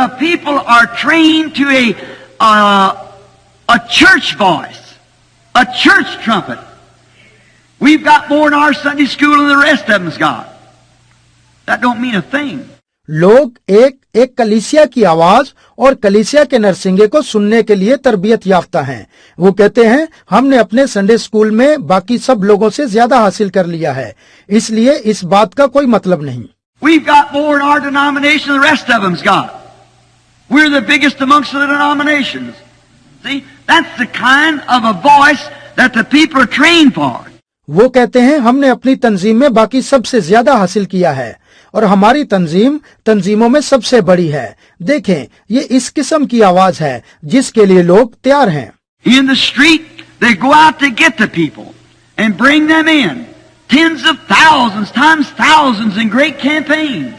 The people are trained to a church voice, a church trumpet. We've got more in our Sunday school than the rest of them's got. That don't mean a thing. लोग एक कलीसिया की आवाज और कलीसिया के नरसिंगे को सुनने के लिए तरबियत याफ्ता हैं। वो कहते हैं हमने अपने संडे स्कूल में बाकी सब लोगों से ज्यादा हासिल कर लिया है, इसलिए इस बात का कोई मतलब नहीं। We've got more in our denomination than the rest of them's got. We're the biggest amongst the denominations. See, that's the kind of a voice that the people are trained for. वो कहते हैं हमने अपनी तंजीम में बाकी सबसे ज्यादा हासिल किया है और हमारी तंजीम तंजीमों में सबसे बड़ी है। देखें, ये इस किस्म की आवाज है जिसके लिए लोग तैयार हैं। In the street, they go out to get the people and bring them in. Tens of thousands, times thousands in great campaigns.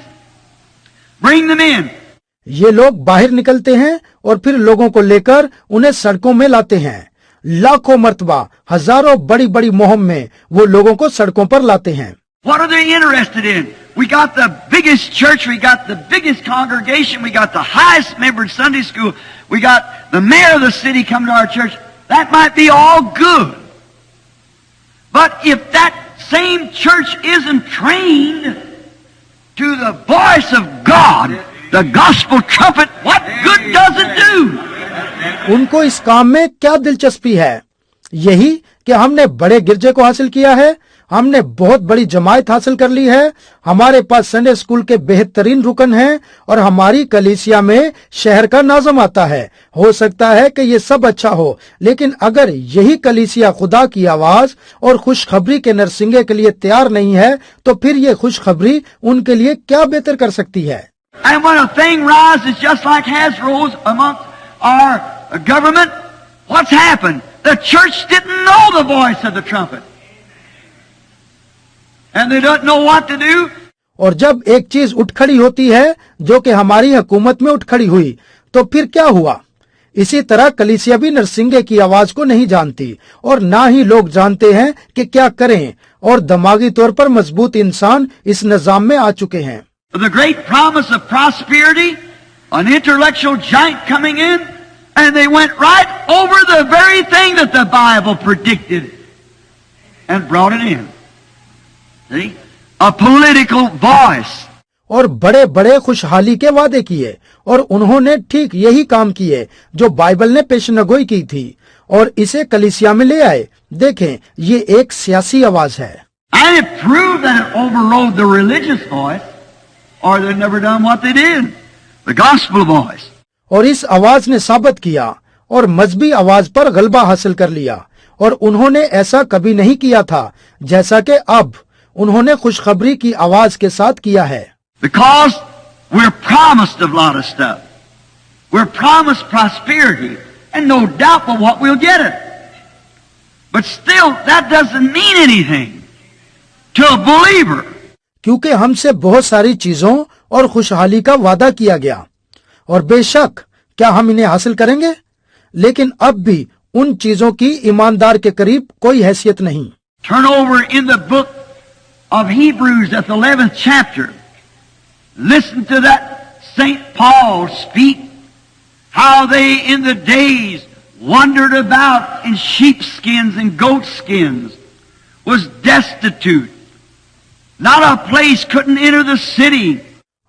Bring them in. ये लोग बाहर निकलते हैं और फिर लोगों को लेकर उन्हें सड़कों में लाते हैं। लाखों मर्तबा, हजारों बड़ी बड़ी मुहिम में वो लोगों को सड़कों पर लाते हैं। What are they interested in? We got the biggest church, we got the biggest congregation, we got the highest membered Sunday school, we got the mayor of the city come to our church. That might be all good. But if that same church isn't trained to the voice of God, the gospel trumpet, what good does it do? उनको इस काम में क्या दिलचस्पी है? यही कि हमने बड़े गिरजे को हासिल किया है, हमने बहुत बड़ी जमायत हासिल कर ली है, हमारे पास संडे स्कूल के बेहतरीन रुकन हैं और हमारी कलीसिया में शहर का नाज़म आता है। हो सकता है कि ये सब अच्छा हो, लेकिन अगर यही कलीसिया खुदा की आवाज और खुशखबरी के नरसिंगे के लिए तैयार नहीं है, तो फिर ये खुशखबरी उनके लिए क्या बेहतर कर सकती है? And when a thing rises just like has rose amongst our government, what's happened? The church didn't know the voice of the trumpet. And they don't know what to do. और जब एक चीज उठ खड़ी होती है जो कि हमारी हुकूमत में उठ खड़ी हुई, तो फिर क्या हुआ? इसी तरह कलीसिया भी नरसिंगे की आवाज को नहीं जानती और ना ही लोग जानते हैं कि क्या करें, और दिमागी तौर पर मजबूत इंसान इस निजाम में आ चुके हैं। The great promise of prosperity, an intellectual giant coming in, and they went right over the very thing that the Bible predicted and brought it in. See? A political voice. और बड़े बड़े खुशहाली के वादे किए और उन्होंने ठीक यही काम किए जो बाइबल ने पेशनगोई की थी और इसे कलीसिया में ले आए। देखें, ये एक सियासी आवाज है। And it proved that it overrode the religious voice, or they'd never done what they did, the gospel voice. और इस आवाज ने साबित किया और मजहबी आवाज पर गलबा हासिल कर लिया, और उन्होंने ऐसा कभी नहीं किया था जैसा कि अब उन्होंने खुशखबरी की आवाज के साथ किया है। Because we're promised a lot of stuff. We're promised prosperity, and no doubt but what we'll get it. But still, that doesn't mean anything to a believer. क्योंकि हमसे बहुत सारी चीजों और खुशहाली का वादा किया गया, और बेशक क्या हम इन्हें हासिल करेंगे, लेकिन अब भी उन चीजों की ईमानदार के करीब कोई हैसियत नहीं। Turn over in the book of Hebrews at the 11th chapter. Listen to that St. Paul speak, how they in the days wandered about in sheepskins and goatskins, was destitute, not a place, couldn't enter the city.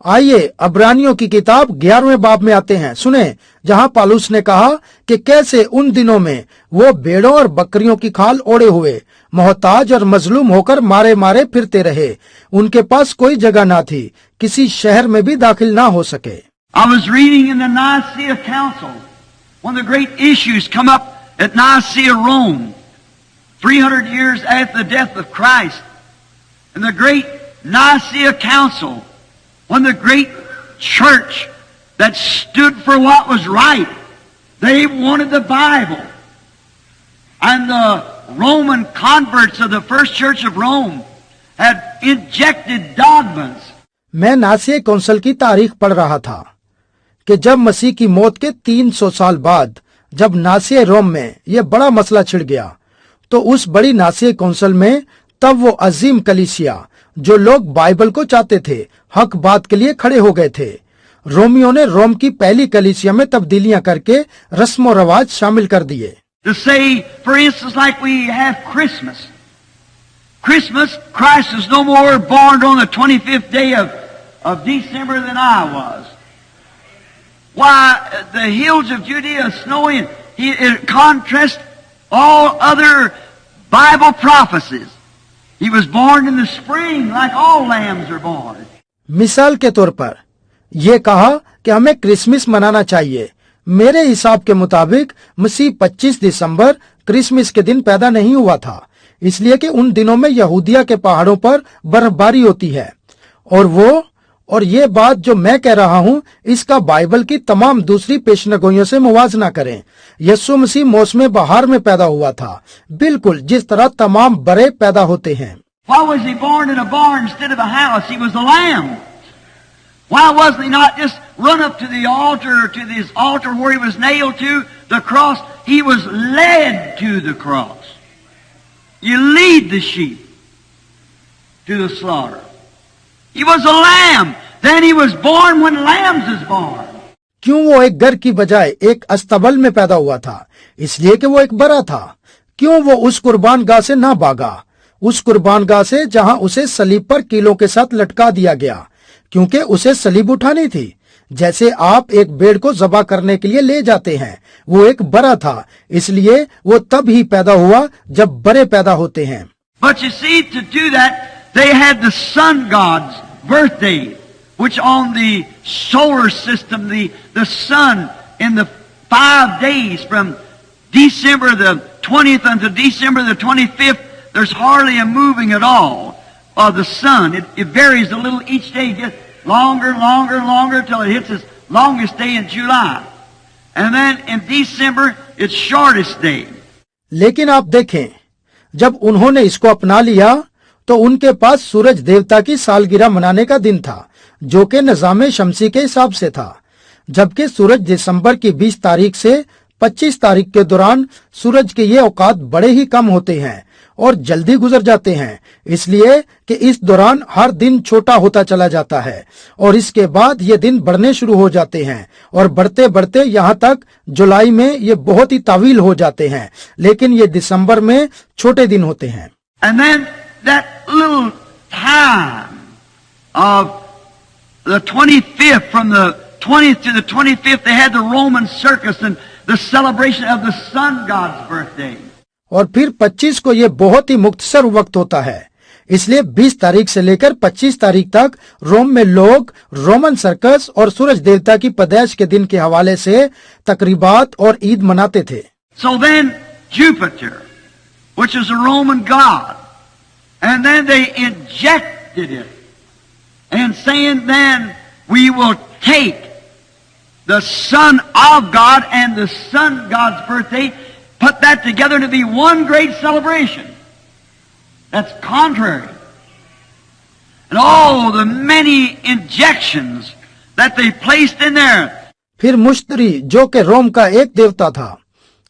आइए अब्रानियों की किताब 11वें बाब में आते हैं। सुने जहां पालूस ने कहा कि कैसे उन दिनों में वो भेड़ों और बकरियों की खाल ओढ़े हुए मोहताज और मजलूम होकर मारे मारे फिरते रहे। उनके पास कोई जगह ना थी, किसी शहर में भी दाखिल ना हो सके। I was reading in the Nicaea Council, one of the great issues come up at Nicaea, Rome, 300 years after the death of Christ. And the great Nicaea Council, when the great church that stood for what was right, they wanted the Bible. And the Roman converts of the first church of Rome had injected dogmas. मैं Nasiya council की तारीख पढ़ रहा था कि जब मसीह की मौत के 300 साल बाद जब नासिया रोम में यह बड़ा मसला छिड़ गया, तो उस बड़ी नासिया काउंसिल में तब वो अजीम कलीसिया जो लोग बाइबल को चाहते थे हक बात के लिए खड़े हो गए थे। रोमियो ने रोम की पहली कलीसिया में तब्दीलियां करके रस्म रवाज शामिल कर दिए। To say, for instance, like we have Christmas. Christmas, Christ is no more born on the 25th day of December than I was. Why, the hills of Judea are snowy, and it contrasts all other Bible prophecies. He was born in the spring like all lambs are born. मिसाल के तौर पर ये कहा कि हमें Christmas मनाना चाहिए। मेरे हिसाब के मुताबिक मसीह 25 दिसंबर क्रिसमस के दिन पैदा नहीं हुआ था, इसलिए कि उन दिनों में यहूदिया के पहाड़ों पर बर्फबारी होती है। और ये बात जो मैं कह रहा हूँ, इसका बाइबल की तमाम दूसरी पेशनगोइयों से मुवाजना करें। यीशु मसीह मौसम बहार में पैदा हुआ था, बिल्कुल जिस तरह तमाम बड़े पैदा होते हैं। Why was he born in a barn instead of a house? He was a lamb. Why wasn't he not just run up to the altar, to this altar where he was nailed to the cross? He was led to the cross. You lead the sheep to the slaughter. He was a lamb. Then he was born when lambs is born. क्यों वो एक घर की बजाय एक अस्तबल में पैदा हुआ था? इसलिए कि वो एक बड़ा था। क्यों वो उस कुर्बान गाह से ना भागा? उस कुर्बान गाह से जहां उसे सलीब पर कीलों के साथ लटका दिया गया, क्योंकि उसे सलीब उठानी थी। जैसे आप एक भेड़ को ज़बह करने के लिए ले जाते हैं, वो एक बड़ा था, इसलिए वो तब ही पैदा हुआ जब बड़े पैदा होते हैं। But you see, to do that, they had the sun god's birthday, which on the solar system, the sun in the 5 days from December the 20th until December the 25th, there's hardly a moving at all of the sun. It varies a little each day, gets longer and longer and longer till it hits its longest day in July. And then in December, its shortest day. लेकिन आप देखें, जब उन्होंने इसको अपना लिया तो उनके पास सूरज देवता की सालगिरह मनाने का दिन था, जो कि निजाम शमसी के हिसाब से था। जबकि सूरज दिसंबर की 20 तारीख से 25 तारीख के दौरान सूरज के ये औकात बड़े ही कम होते हैं और जल्दी गुजर जाते हैं, इसलिए कि इस दौरान हर दिन छोटा होता चला जाता है और इसके बाद ये दिन बढ़ने शुरू हो जाते हैं और बढ़ते बढ़ते यहाँ तक जुलाई में ये बहुत ही तावील हो जाते हैं, लेकिन ये दिसंबर में छोटे दिन होते हैं। And then that little time of the 25th, from the 20th to the 25th, they had the Roman circus and the celebration of the sun god's birthday. और फिर 25 को ये बहुत ही मुख्तसर वक्त होता है, इसलिए 20 तारीख से लेकर 25 तारीख तक रोम में लोग रोमन सर्कस और सूरज देवता की पैदाइश के दिन के हवाले से तकरीबात और ईद मनाते थे। So then Jupiter, which is a Roman god, and then they injected it and saying then we will take the son of God and the sun god's birthday, put that together to be one great celebration. That's contrary. And all the many injections that they placed in there. फिर मुश्तरी, जो कि रोम का एक देवता था,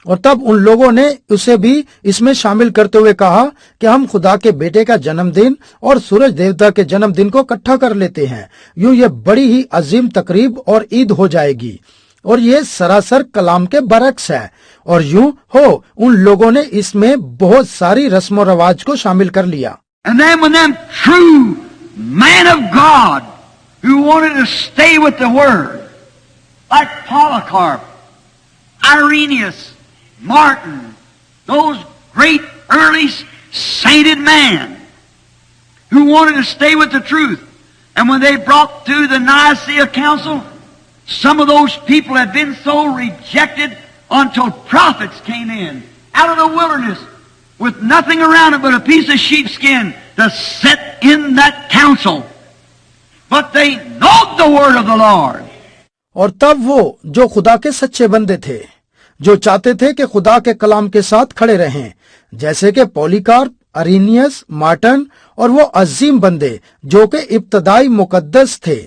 और तब उन लोगों ने उसे भी इसमें शामिल करते हुए कहा कि हम खुदा के बेटे का जन्मदिन और सूरज देवता के जन्मदिन को इकट्ठा कर लेते हैं, यूं ये बड़ी ही अजीम तकरीब और ईद हो जाएगी। और ये सरासर कलाम के बरक्स है, और यूं हो उन लोगों ने इसमें बहुत सारी रस्म रवाज को शामिल कर लिया। And then when them true man of God who wanted to stay with the word, like Polycarp, Irenaeus, Martin, those great early sainted men who wanted to stay with the truth, and when they brought to the Nicaea Council, some of those people had been so rejected until prophets came in out of the wilderness with nothing around it but a piece of sheepskin to sit in that council. But they know the word of the Lord. और तब वो जो खुदा के सच्चे बंदे थे, जो चाहते थे कि खुदा के कलाम के साथ खड़े रहें, जैसे कि पॉलीकार्प, अरीनियस, मार्टन और वो अजीम बंदे जो कि इब्तदाई मुकद्दस थे,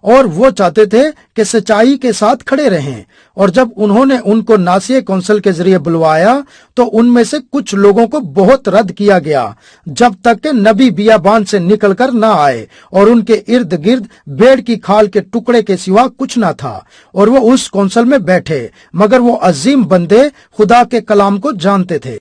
और वो चाहते थे कि सच्चाई के साथ खड़े रहें। और जब उन्होंने उनको नासिया कौंसिल के जरिए बुलवाया तो उनमें से कुछ लोगों को बहुत रद्द किया गया जब तक कि नबी बियाबान से निकलकर न आए और उनके इर्द गिर्द भेड़ की खाल के टुकड़े के सिवा कुछ न था। और वो उस कौंसिल में बैठे, मगर वो अजीम बंदे खुदा के कलाम को जानते थे।